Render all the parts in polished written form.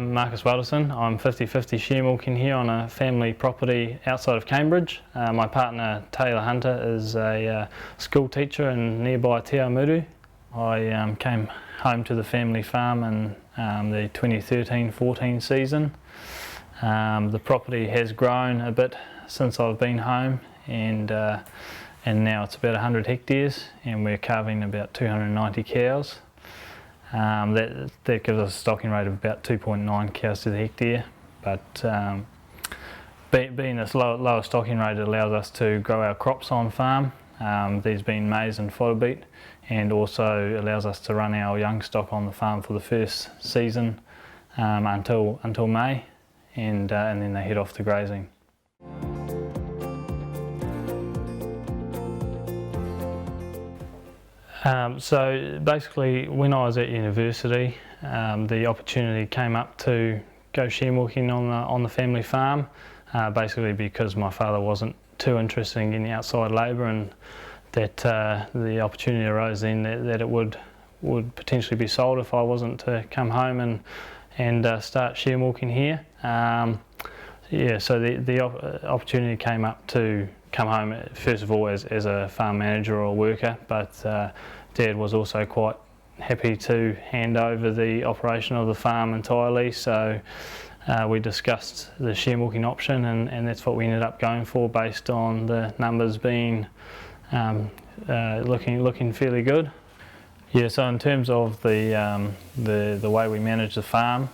I'm Markus Woutersen. I'm 50-50 share milking here on a family property outside of Cambridge. My partner Taylor Hunter is a school teacher in nearby Te Aomuru. I came home to the family farm in the 2013-14 season. The property has grown a bit since I've been home, and now it's about 100 hectares, and we're calving about 290 cows. That gives us a stocking rate of about 2.9 cows to the hectare, but being this lower stocking rate, it allows us to grow our crops on farm, these being maize and fodder beet, and also allows us to run our young stock on the farm for the first season until May, and then they head off to grazing. So basically, when I was at university, the opportunity came up to go share milking on the family farm, basically because my father wasn't too interested in getting outside labour, and that the opportunity arose then that it would potentially be sold if I wasn't to come home and start share milking here. Yeah, so the opportunity came up to come home first of all as a farm manager or worker, but Dad was also quite happy to hand over the operation of the farm entirely, so we discussed the share milking option, and that's what we ended up going for based on the numbers being looking fairly good. Yeah, so in terms of the way we manage the farm,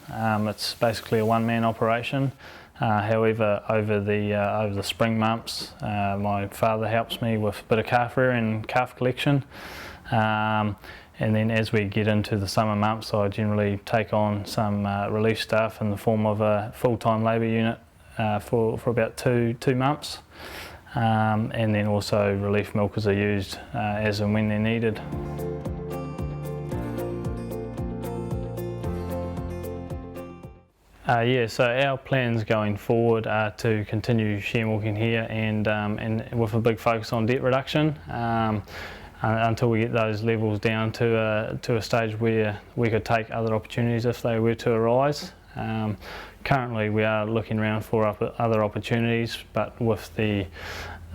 it's basically a one-man operation. However, over the spring months, my father helps me with a bit of calf rearing and calf collection, and then as we get into the summer months, I generally take on some relief staff in the form of a full-time labour unit for about two months, and then also relief milkers are used as and when they're needed. Yeah, so our plans going forward are to continue share milking here and with a big focus on debt reduction until we get those levels down to a stage where we could take other opportunities if they were to arise. Currently we are looking around for other opportunities, but with the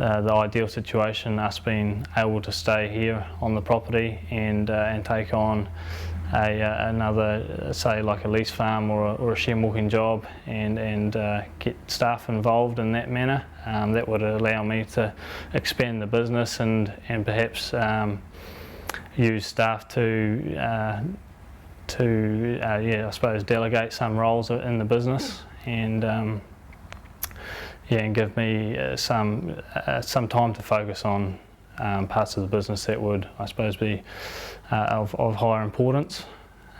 ideal situation, us being able to stay here on the property and take on another, say like a lease farm or a share milking job, and get staff involved in that manner, that would allow me to expand the business and perhaps use staff to I suppose delegate some roles in the business, and and give me some time to focus on parts of the business that would, I suppose, be of higher importance.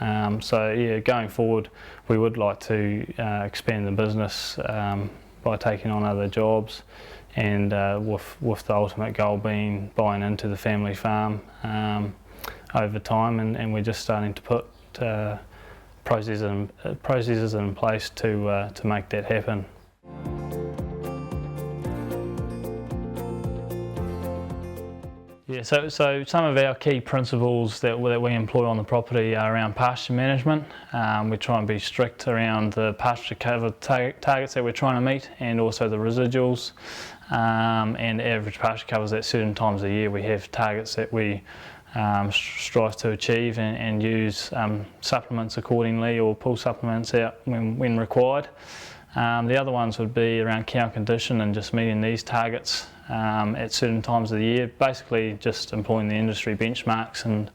So yeah, going forward, we would like to expand the business by taking on other jobs, and with the ultimate goal being buying into the family farm over time, and we're just starting to put processes in place to make that happen. Yeah, so some of our key principles that we employ on the property are around pasture management. We try and be strict around the pasture cover targets that we're trying to meet, and also the residuals, and average pasture covers at certain times of the year. We have targets that we strive to achieve, and use supplements accordingly, or pull supplements out when required. The other ones would be around cow condition and just meeting these targets at certain times of the year, basically just employing the industry benchmarks and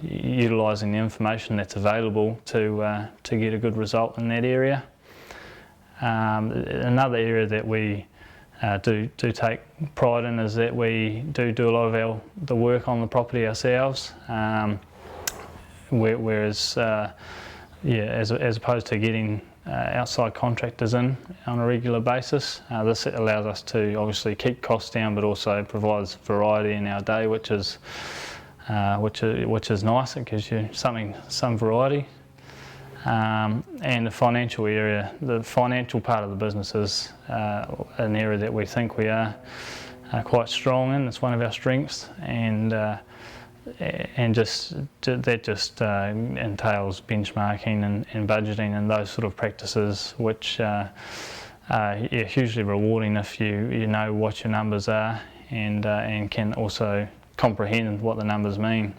utilising the information that's available to get a good result in that area. Another area that we do take pride in is that we do a lot of the work on the property ourselves, whereas as opposed to getting outside contractors in on a regular basis. This allows us to obviously keep costs down, but also provides variety in our day, which is nice. It gives you some variety. And the financial area, the financial part of the business is an area that we think we are quite strong in. It's one of our strengths, and and that just entails benchmarking and budgeting and those sort of practices, which are hugely rewarding if you know what your numbers are and can also comprehend what the numbers mean.